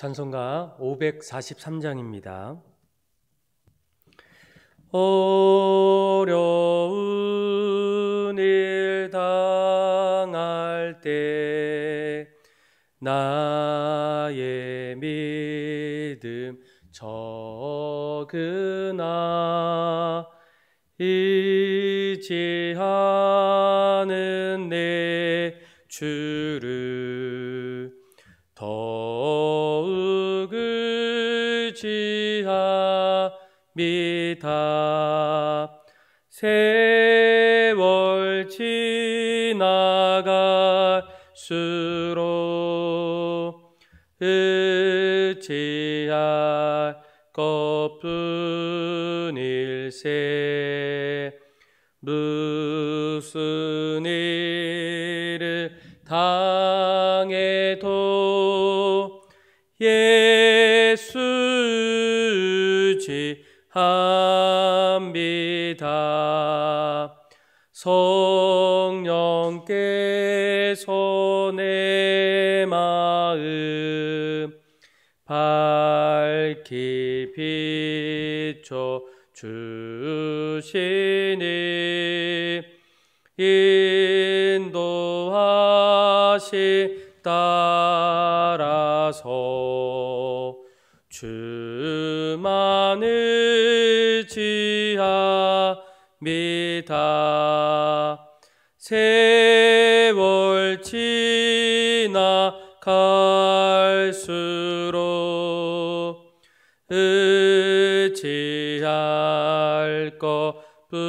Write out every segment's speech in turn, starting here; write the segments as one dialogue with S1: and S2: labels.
S1: 찬송가 543장입니다. 어려운 일 당할 때 나의 믿음 적으나 잊지 않은 내 주를 더욱 의지합니다. 세월 지나갈수록 의지할 것뿐일세. 무슨 일을 당해도 예수 의지합니다. 성령께서 내 마음 밝히 비춰 주시니 인도하시 따라서 주만 의지합니다. 세월 지나갈수록 의지할 것뿐일세.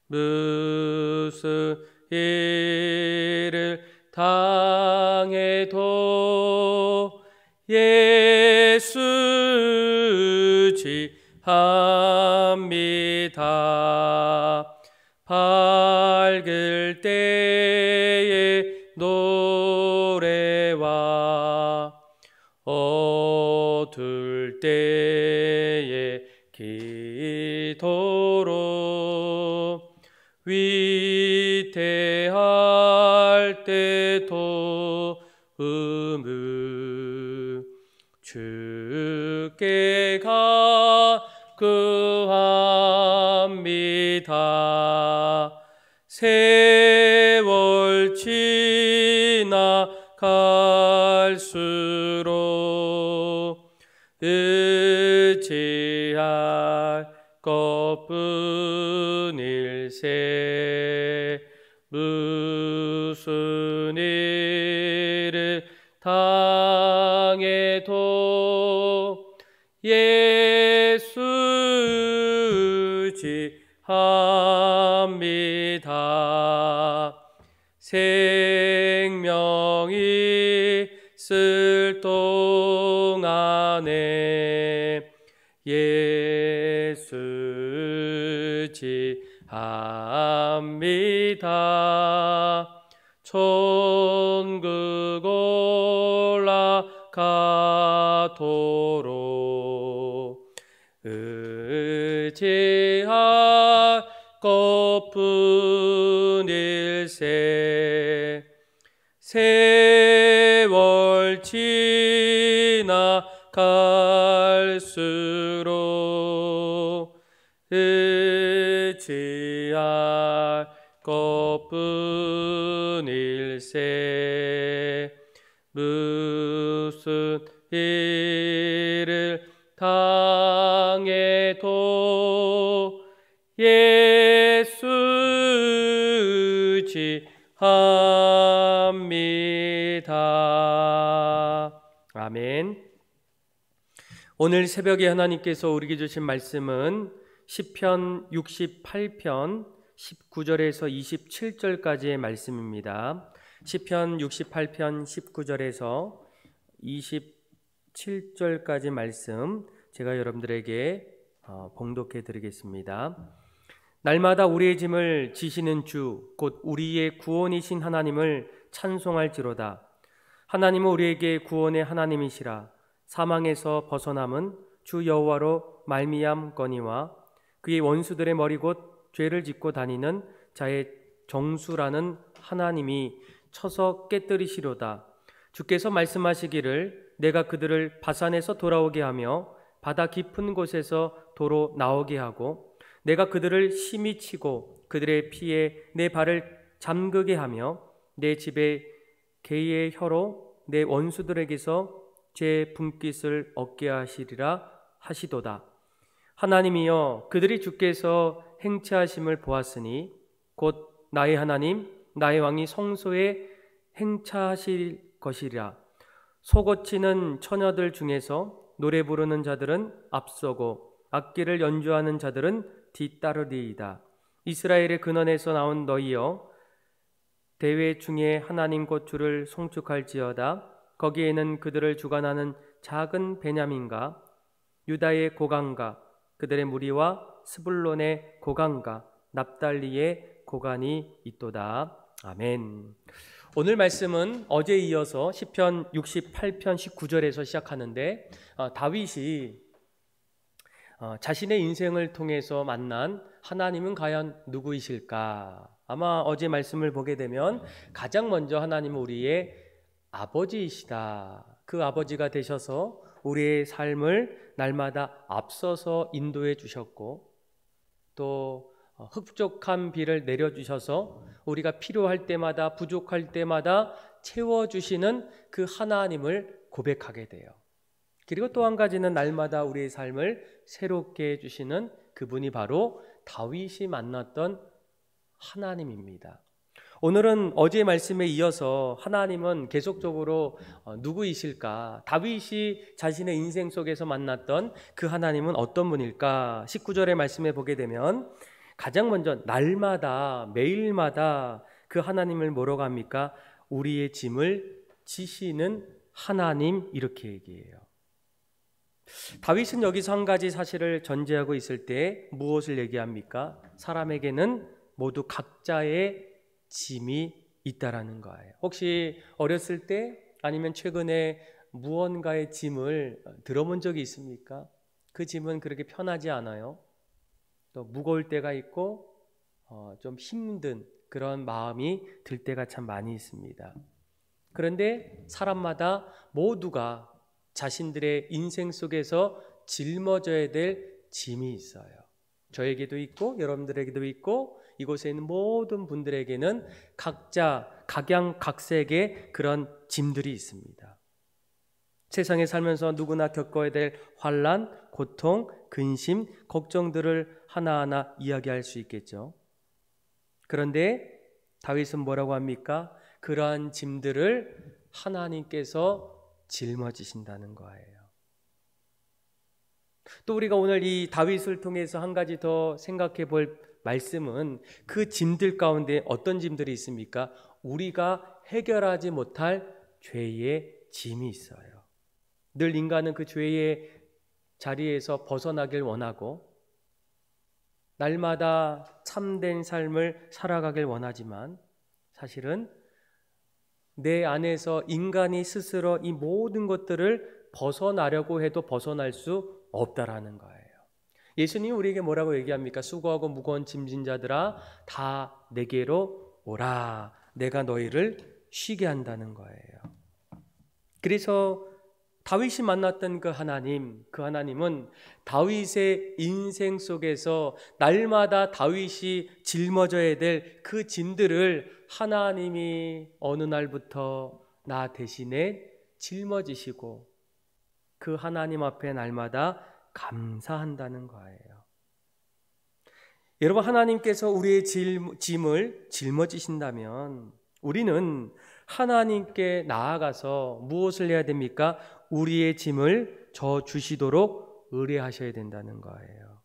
S1: 무슨 일을 당해도 예수 의지합니다. 밝을 때의 노래와 어두울 때의 기도로 위태할 때도 주께 간구합니다. 세월 지나갈수록 의지할 것뿐일세. 무슨 일을 당해도 예수 의지합니다. 생명이 있을 동안에 예수 의지합니다. 천국 올라가도록 의지할 것뿐일세. 세월 지나갈수록 의지할 것뿐일세. 무슨 일을 당해도 예수 의지합니다. 아멘. 오늘 새벽에 하나님께서 우리에게 주신 말씀은 시편 68편 19절에서 27절까지의 말씀입니다. 시편 68편 19절에서 27절까지 말씀 제가 여러분들에게 봉독해 드리겠습니다. 날마다 우리의 짐을 지시는 주 곧 우리의 구원이신 하나님을 찬송할지로다. 하나님은 우리에게 구원의 하나님이시라. 사망에서 벗어남은 주 여호와로 말미암거니와 그의 원수들의 머리 곧 죄를 짓고 다니는 자의 정수라는 하나님이 쳐서 깨뜨리시로다. 주께서 말씀하시기를 내가 그들을 바산에서 돌아오게 하며 바다 깊은 곳에서 도로 나오게 하고 내가 그들을 심히 치고 그들의 피에 내 발을 잠그게 하며 내 집에 개의 혀로 내 원수들에게서 제 분깃을 얻게 하시리라 하시도다. 하나님이여, 그들이 주께서 행차하심을 보았으니 곧 나의 하나님 나의 왕이 성소에 행차하실 것이라. 소고치는 처녀들 중에서 노래 부르는 자들은 앞서고 악기를 연주하는 자들은 뒤따르리이다. 이스라엘의 근원에서 나온 너희여, 대회 중에 하나님 곧 주를 송축할지어다. 거기에는 그들을 주관하는 작은 베냐민과 유다의 고관과 그들의 무리와 스불론의 고관과 납달리의 고관이 있도다. 아멘. 오늘 말씀은 어제에 이어서 시편 68편 19절에서 시작하는데 다윗이 자신의 인생을 통해서 만난 하나님은 과연 누구이실까? 아마 어제 말씀을 보게 되면 가장 먼저 하나님은 우리의 아버지이시다. 그 아버지가 되셔서 우리의 삶을 날마다 앞서서 인도해 주셨고 또 흡족한 비를 내려주셔서 우리가 필요할 때마다 부족할 때마다 채워주시는 그 하나님을 고백하게 돼요. 그리고 또 한 가지는 날마다 우리의 삶을 새롭게 해주시는 그분이 바로 다윗이 만났던 하나님입니다. 오늘은 어제의 말씀에 이어서 하나님은 계속적으로 누구이실까? 다윗이 자신의 인생 속에서 만났던 그 하나님은 어떤 분일까? 19절의 말씀에 보게 되면 가장 먼저 날마다 매일마다 그 하나님을 뭐라고 합니까? 우리의 짐을 지시는 하나님, 이렇게 얘기해요. 다윗은 여기서 한 가지 사실을 전제하고 있을 때 무엇을 얘기합니까? 사람에게는 모두 각자의 짐이 있다라는 거예요. 혹시 어렸을 때 아니면 최근에 무언가의 짐을 들어본 적이 있습니까? 그 짐은 그렇게 편하지 않아요. 또 무거울 때가 있고 좀 힘든 그런 마음이 들 때가 참 많이 있습니다. 그런데 사람마다 모두가 자신들의 인생 속에서 짊어져야 될 짐이 있어요. 저에게도 있고 여러분들에게도 있고 이곳에 있는 모든 분들에게는 각자 각양각색의 그런 짐들이 있습니다. 세상에 살면서 누구나 겪어야 될 환난, 고통, 근심, 걱정들을 하나하나 이야기할 수 있겠죠. 그런데 다윗은 뭐라고 합니까? 그러한 짐들을 하나님께서 짊어지신다는 거예요. 또 우리가 오늘 이 다윗을 통해서 한 가지 더 생각해 볼 말씀은 그 짐들 가운데 어떤 짐들이 있습니까? 우리가 해결하지 못할 죄의 짐이 있어요. 늘 인간은 그 죄의 자리에서 벗어나길 원하고 날마다 참된 삶을 살아가길 원하지만 사실은 내 안에서 인간이 스스로 이 모든 것들을 벗어나려고 해도 벗어날 수 없다라는 거예요. 예수님이 우리에게 뭐라고 얘기합니까? 수고하고 무거운 짐진 자들아 다 내게로 오라. 내가 너희를 쉬게 한다는 거예요. 그래서 다윗이 만났던 그 하나님은 다윗의 인생 속에서 날마다 다윗이 짊어져야 될 그 짐들을 하나님이 어느 날부터 나 대신에 짊어지시고 그 하나님 앞에 날마다 감사한다는 거예요. 여러분, 하나님께서 우리의 짐을 짊어지신다면 우리는 하나님께 나아가서 무엇을 해야 됩니까? 우리의 짐을 져 주시도록 의뢰하셔야 된다는 거예요.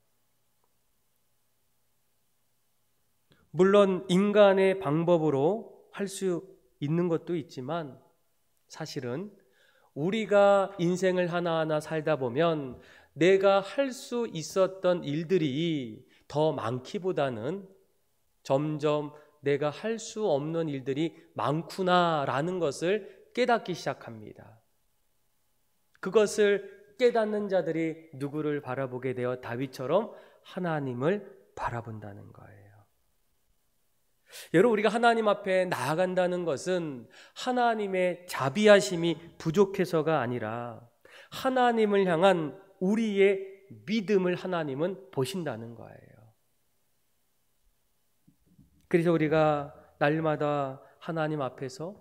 S1: 물론 인간의 방법으로 할 수 있는 것도 있지만 사실은 우리가 인생을 하나하나 살다 보면 내가 할 수 있었던 일들이 더 많기보다는 점점 내가 할 수 없는 일들이 많구나라는 것을 깨닫기 시작합니다. 그것을 깨닫는 자들이 누구를 바라보게 되어 다윗처럼 하나님을 바라본다는 거예요. 여러분, 우리가 하나님 앞에 나아간다는 것은 하나님의 자비하심이 부족해서가 아니라 하나님을 향한 우리의 믿음을 하나님은 보신다는 거예요. 그래서 우리가 날마다 하나님 앞에서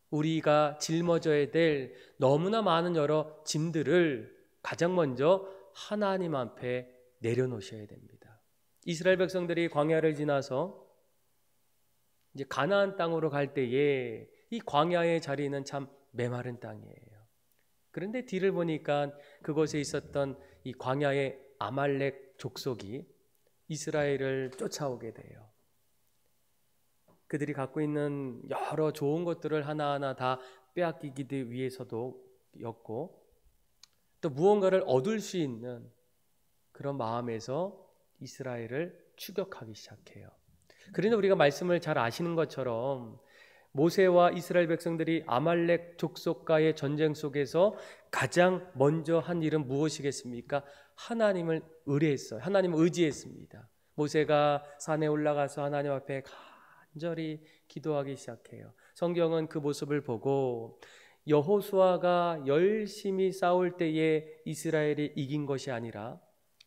S1: 우리가 짊어져야 될 너무나 많은 여러 짐들을 가장 먼저 하나님 앞에 내려놓으셔야 됩니다. 이스라엘 백성들이 광야를 지나서 이제 가나안 땅으로 갈 때에 이 광야의 자리는 참 메마른 땅이에요. 그런데 뒤를 보니까 그곳에 있었던 이 광야의 아말렉 족속이 이스라엘을 쫓아오게 돼요. 그들이 갖고 있는 여러 좋은 것들을 하나하나 다 빼앗기기 위해서도였고, 또 무언가를 얻을 수 있는 그런 마음에서 이스라엘을 추격하기 시작해요. 그런데 우리가 말씀을 잘 아시는 것처럼 모세와 이스라엘 백성들이 아말렉 족속과의 전쟁 속에서 가장 먼저 한 일은 무엇이겠습니까? 하나님을 의뢰했어요. 하나님을 의지했습니다. 모세가 산에 올라가서 하나님 앞에 간절히 기도하기 시작해요. 성경은 그 모습을 보고 여호수아가 열심히 싸울 때에 이스라엘이 이긴 것이 아니라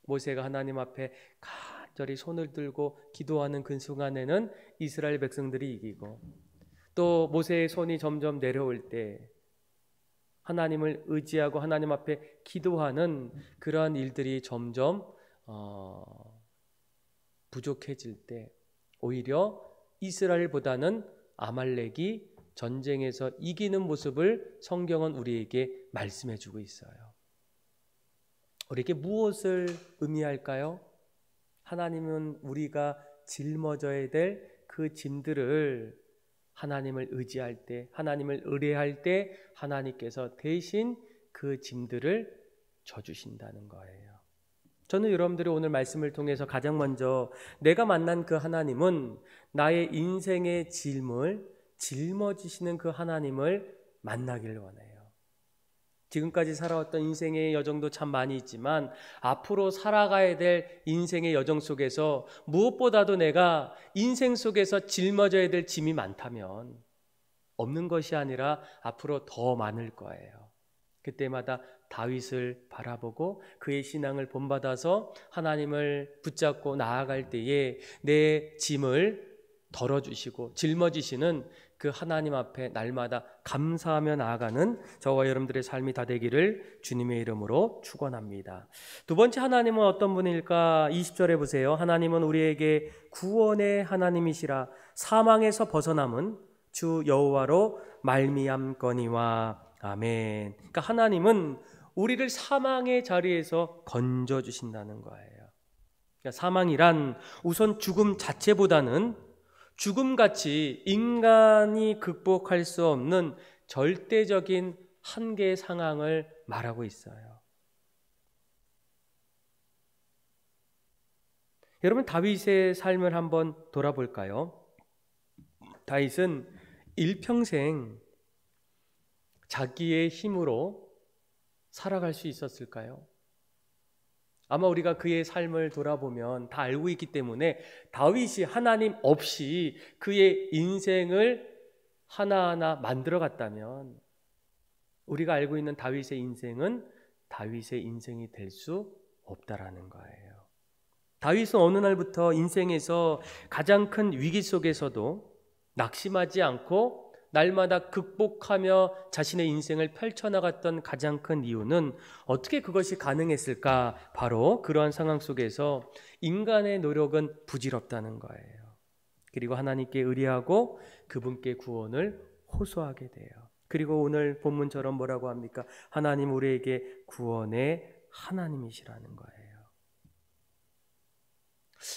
S1: 모세가 하나님 앞에 간절히 손을 들고 기도하는 그 순간에는 이스라엘 백성들이 이기고, 또 모세의 손이 점점 내려올 때 하나님을 의지하고 하나님 앞에 기도하는 그러한 일들이 점점 부족해질 때 오히려 이스라엘보다는 아말렉이 전쟁에서 이기는 모습을 성경은 우리에게 말씀해 주고 있어요. 우리에게 무엇을 의미할까요? 하나님은 우리가 짊어져야 될 그 짐들을 하나님을 의지할 때, 하나님을 의뢰할 때 하나님께서 대신 그 짐들을 져주신다는 거예요. 저는 여러분들이 오늘 말씀을 통해서 가장 먼저 내가 만난 그 하나님은 나의 인생의 짐을 짊어지시는 그 하나님을 만나길 원해요. 지금까지 살아왔던 인생의 여정도 참 많이 있지만 앞으로 살아가야 될 인생의 여정 속에서 무엇보다도 내가 인생 속에서 짊어져야 될 짐이 많다면 없는 것이 아니라 앞으로 더 많을 거예요. 그때마다 다윗을 바라보고 그의 신앙을 본받아서 하나님을 붙잡고 나아갈 때에 내 짐을 덜어주시고 짊어지시는 그 하나님 앞에 날마다 감사하며 나아가는 저와 여러분들의 삶이 다 되기를 주님의 이름으로 축원합니다. 두 번째 하나님은 어떤 분일까? 20절에 보세요. 하나님은 우리에게 구원의 하나님이시라. 사망에서 벗어남은 주 여호와로 말미암거니와. 아멘. 그러니까 하나님은 우리를 사망의 자리에서 건져주신다는 거예요. 그러니까 사망이란 우선 죽음 자체보다는 죽음같이 인간이 극복할 수 없는 절대적인 한계 상황을 말하고 있어요. 여러분, 다윗의 삶을 한번 돌아볼까요? 다윗은 일평생 자기의 힘으로 살아갈 수 있었을까요? 아마 우리가 그의 삶을 돌아보면 다 알고 있기 때문에 다윗이 하나님 없이 그의 인생을 하나하나 만들어 갔다면 우리가 알고 있는 다윗의 인생은 다윗의 인생이 될 수 없다라는 거예요. 다윗은 어느 날부터 인생에서 가장 큰 위기 속에서도 낙심하지 않고 날마다 극복하며 자신의 인생을 펼쳐나갔던 가장 큰 이유는 어떻게 그것이 가능했을까? 바로 그러한 상황 속에서 인간의 노력은 부질없다는 거예요. 그리고 하나님께 의뢰하고 그분께 구원을 호소하게 돼요. 그리고 오늘 본문처럼 뭐라고 합니까? 하나님 우리에게 구원의 하나님이시라는 거예요.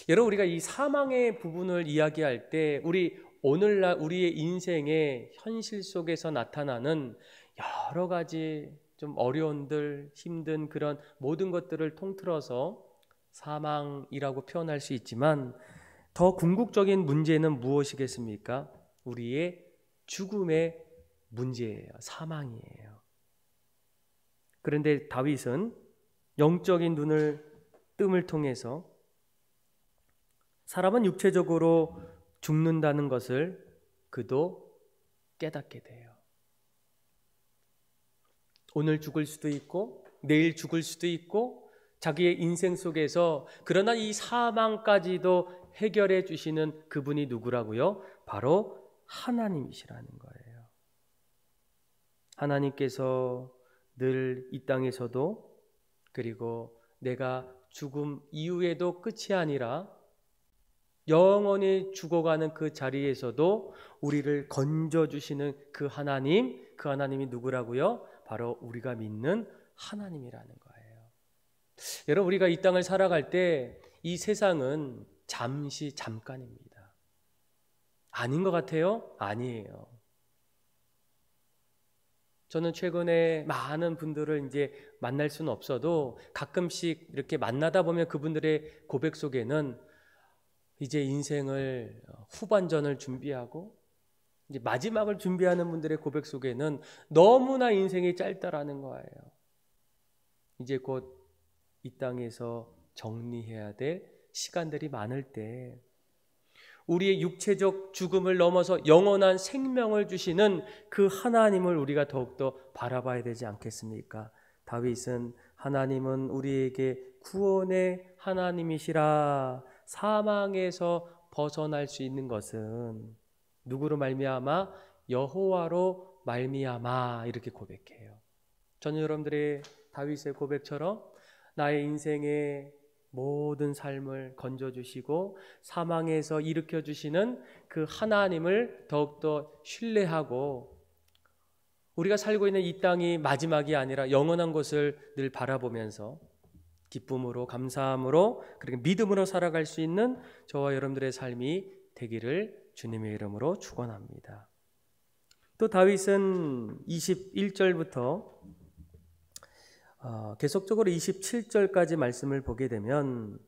S1: 여러분, 우리가 이 사망의 부분을 이야기할 때 오늘날 우리의 인생의 현실 속에서 나타나는 여러 가지 좀 어려움들, 힘든 그런 모든 것들을 통틀어서 사망이라고 표현할 수 있지만 더 궁극적인 문제는 무엇이겠습니까? 우리의 죽음의 문제예요. 사망이에요. 그런데 다윗은 영적인 뜸을 통해서 사람은 육체적으로 죽는다는 것을 그도 깨닫게 돼요. 오늘 죽을 수도 있고 내일 죽을 수도 있고 자기의 인생 속에서 그러나 이 사망까지도 해결해 주시는 그분이 누구라고요? 바로 하나님이시라는 거예요. 하나님께서 늘 이 땅에서도 그리고 내가 죽음 이후에도 끝이 아니라 영원히 죽어가는 그 자리에서도 우리를 건져주시는 그 하나님이 누구라고요? 바로 우리가 믿는 하나님이라는 거예요. 여러분, 우리가 이 땅을 살아갈 때 이 세상은 잠깐입니다. 아닌 것 같아요? 아니에요. 저는 최근에 많은 분들을 이제 만날 수는 없어도 가끔씩 이렇게 만나다 보면 그분들의 고백 속에는 이제 인생을 후반전을 준비하고 이제 마지막을 준비하는 분들의 고백 속에는 너무나 인생이 짧다라는 거예요. 이제 곧 이 땅에서 정리해야 될 시간들이 많을 때 우리의 육체적 죽음을 넘어서 영원한 생명을 주시는 그 하나님을 우리가 더욱더 바라봐야 되지 않겠습니까? 다윗은 하나님은 우리에게 구원의 하나님이시라. 사망에서 벗어날 수 있는 것은 누구로 말미암아? 여호와로 말미암아. 이렇게 고백해요. 저는 여러분들의 다윗의 고백처럼 나의 인생의 모든 삶을 건져주시고 사망에서 일으켜주시는 그 하나님을 더욱더 신뢰하고 우리가 살고 있는 이 땅이 마지막이 아니라 영원한 것을 늘 바라보면서 기쁨으로 감사함으로 그리고 믿음으로 살아갈 수 있는 저와 여러분들의 삶이 되기를 주님의 이름으로 축원합니다. 또 다윗은 21절부터 계속적으로 27절까지 말씀을 보게 되면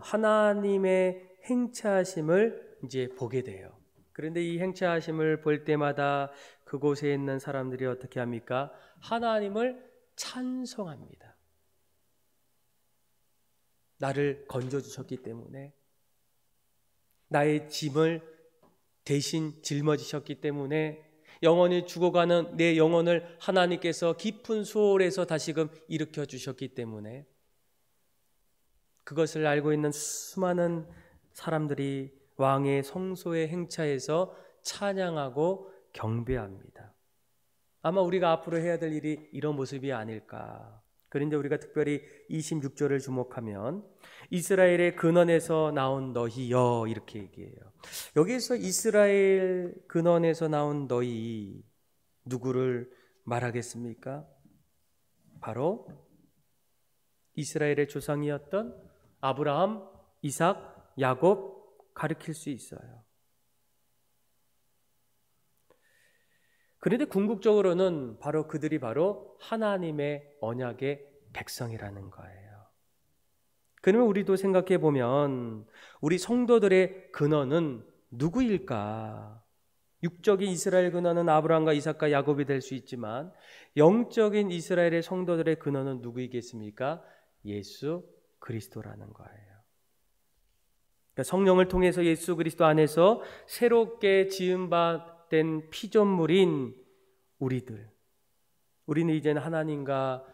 S1: 하나님의 행차하심을 이제 보게 돼요. 그런데 이 행차하심을 볼 때마다 그곳에 있는 사람들이 어떻게 합니까? 하나님을 찬송합니다. 나를 건져주셨기 때문에 나의 짐을 대신 짊어지셨기 때문에 영원히 죽어가는 내 영혼을 하나님께서 깊은 수월에서 다시금 일으켜 주셨기 때문에 그것을 알고 있는 수많은 사람들이 왕의 성소의 행차에서 찬양하고 경배합니다. 아마 우리가 앞으로 해야 될 일이 이런 모습이 아닐까. 그런데 우리가 특별히 26절을 주목하면 이스라엘의 근원에서 나온 너희여 이렇게 얘기해요. 여기서 이스라엘 근원에서 나온 너희 누구를 말하겠습니까? 바로 이스라엘의 조상이었던 아브라함, 이삭, 야곱 가리킬 수 있어요. 그런데 궁극적으로는 바로 그들이 바로 하나님의 언약의 백성이라는 거예요. 그러면 우리도 생각해 보면 우리 성도들의 근원은 누구일까? 육적인 이스라엘 근원은 아브라함과 이삭과 야곱이 될 수 있지만 영적인 이스라엘의 성도들의 근원은 누구이겠습니까? 예수 그리스도라는 거예요. 그러니까 성령을 통해서 예수 그리스도 안에서 새롭게 지음받은 피조물인 우리는 이제는 하나님과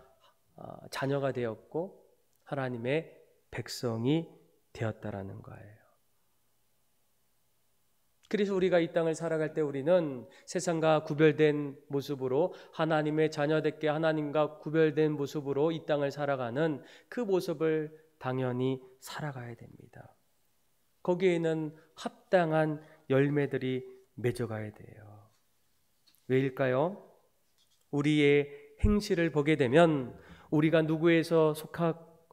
S1: 자녀가 되었고 하나님의 백성이 되었다라는 거예요. 그래서 우리가 이 땅을 살아갈 때 우리는 세상과 구별된 모습으로 하나님의 자녀답게 하나님과 구별된 모습으로 이 땅을 살아가는 그 모습을 당연히 살아가야 됩니다. 거기에는 합당한 열매들이 맺어가야 돼요. 왜일까요? 우리의 행실을 보게 되면 우리가 누구에서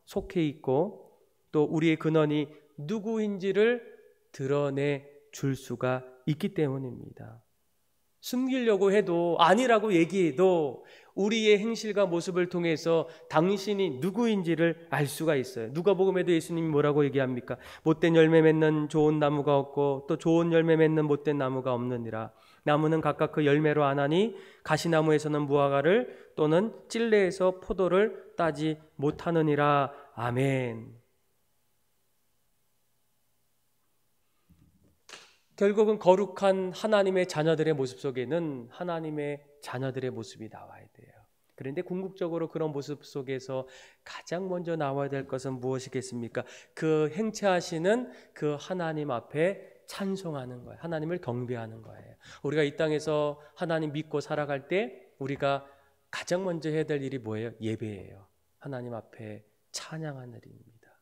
S1: 속해 있고 또 우리의 근원이 누구인지를 드러내 줄 수가 있기 때문입니다. 숨기려고 해도 아니라고 얘기해도 우리의 행실과 모습을 통해서 당신이 누구인지를 알 수가 있어요. 누가복음에도 예수님이 뭐라고 얘기합니까? 못된 열매 맺는 좋은 나무가 없고 또 좋은 열매 맺는 못된 나무가 없느니라. 나무는 각각 그 열매로 아나니 가시나무에서는 무화과를 또는 찔레에서 포도를 따지 못하느니라. 아멘. 결국은 거룩한 하나님의 자녀들의 모습 속에는 하나님의 자녀들의 모습이 나와야 돼요. 그런데 궁극적으로 그런 모습 속에서 가장 먼저 나와야 될 것은 무엇이겠습니까? 그 행체하시는 그 하나님 앞에 찬송하는 거예요. 하나님을 경배하는 거예요. 우리가 이 땅에서 하나님 믿고 살아갈 때 우리가 가장 먼저 해야 될 일이 뭐예요? 예배예요. 하나님 앞에 찬양하는 일입니다.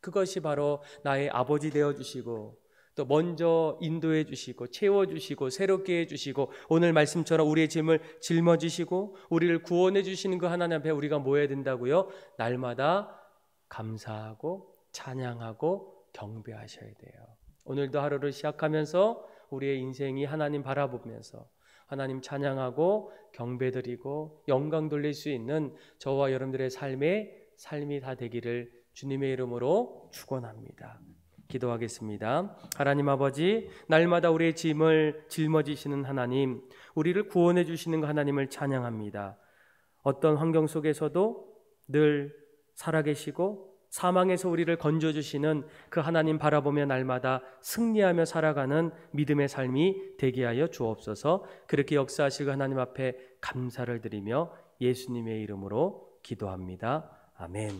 S1: 그것이 바로 나의 아버지 되어주시고 또 먼저 인도해 주시고 채워주시고 새롭게 해주시고 오늘 말씀처럼 우리의 짐을 짊어지시고 우리를 구원해 주시는 그 하나님 앞에 우리가 모여야 된다고요? 날마다 감사하고 찬양하고 경배하셔야 돼요. 오늘도 하루를 시작하면서 우리의 인생이 하나님 바라보면서 하나님 찬양하고 경배드리고 영광 돌릴 수 있는 저와 여러분들의 삶이 다 되기를 주님의 이름으로 축원합니다. 기도하겠습니다. 하나님 아버지, 날마다 우리의 짐을 짊어지시는 하나님, 우리를 구원해 주시는 그 하나님을 찬양합니다. 어떤 환경 속에서도 늘 살아계시고 사망에서 우리를 건져주시는 그 하나님 바라보며 날마다 승리하며 살아가는 믿음의 삶이 되게 하여 주옵소서. 그렇게 역사하시고 하나님 앞에 감사를 드리며 예수님의 이름으로 기도합니다. 아멘.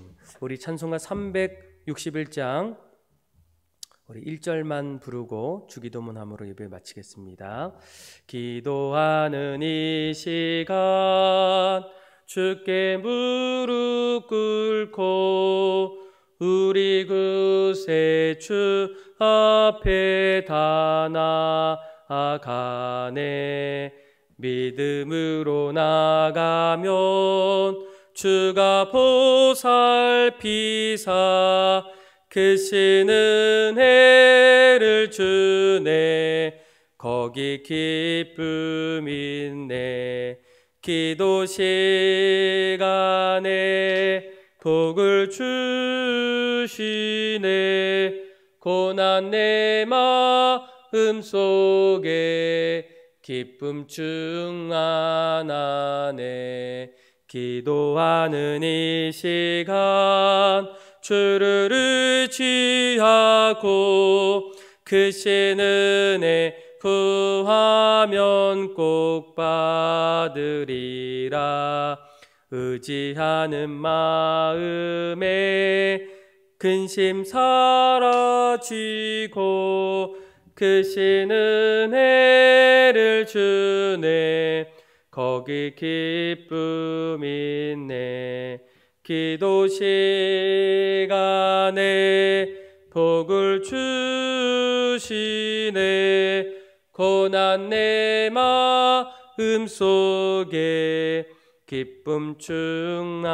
S1: 우리 찬송가 361장 우리 1절만 부르고 주기도문함으로 예배 마치겠습니다. 기도하는 이 시간 주께 무릎 꿇고 우리 그새 주 앞에 다 나아가네. 믿음으로 나가면 주가 보살피사 크신 은혜를 주네. 거기 기쁨 있네. 기도 시간에 복을 주시네. 고난 내 마음 속에 기쁨 충만하네. 기도하는 이 시간 주를 의지하고 크신 은혜 구하면 꼭 받으리라. 의지하는 마음에 근심 사라지고 크신 은혜를 주네. 거기 기쁨 있네. 기도 시간에 복을 주시네. 고난 내 마음 속에 기쁨 충만하네.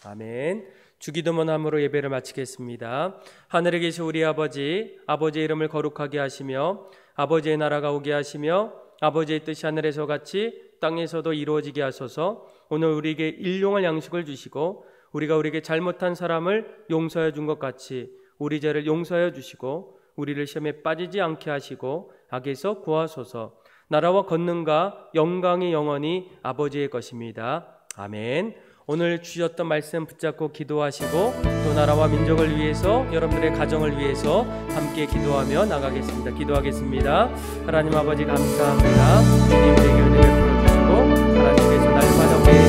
S1: 아멘. 주기도문함으로 예배를 마치겠습니다. 하늘에 계신 우리 아버지, 아버지의 이름을 거룩하게 하시며 아버지의 나라가 오게 하시며 아버지의 뜻이 하늘에서 같이 땅에서도 이루어지게 하소서. 오늘 우리에게 일용할 양식을 주시고 우리가 우리에게 잘못한 사람을 용서해 준 것 같이 우리 죄를 용서해 주시고 우리를 시험에 빠지지 않게 하시고 악에서 구하소서. 나라와 권능과 영광이 영원히 아버지의 것입니다. 아멘. 오늘 주셨던 말씀 붙잡고 기도하시고 또 나라와 민족을 위해서 여러분들의 가정을 위해서 함께 기도하며 나가겠습니다. 기도하겠습니다. 하나님 아버지 감사합니다. 주님 우리에게 은혜를 베풀어 주시고 하나님께서 날마다 우리의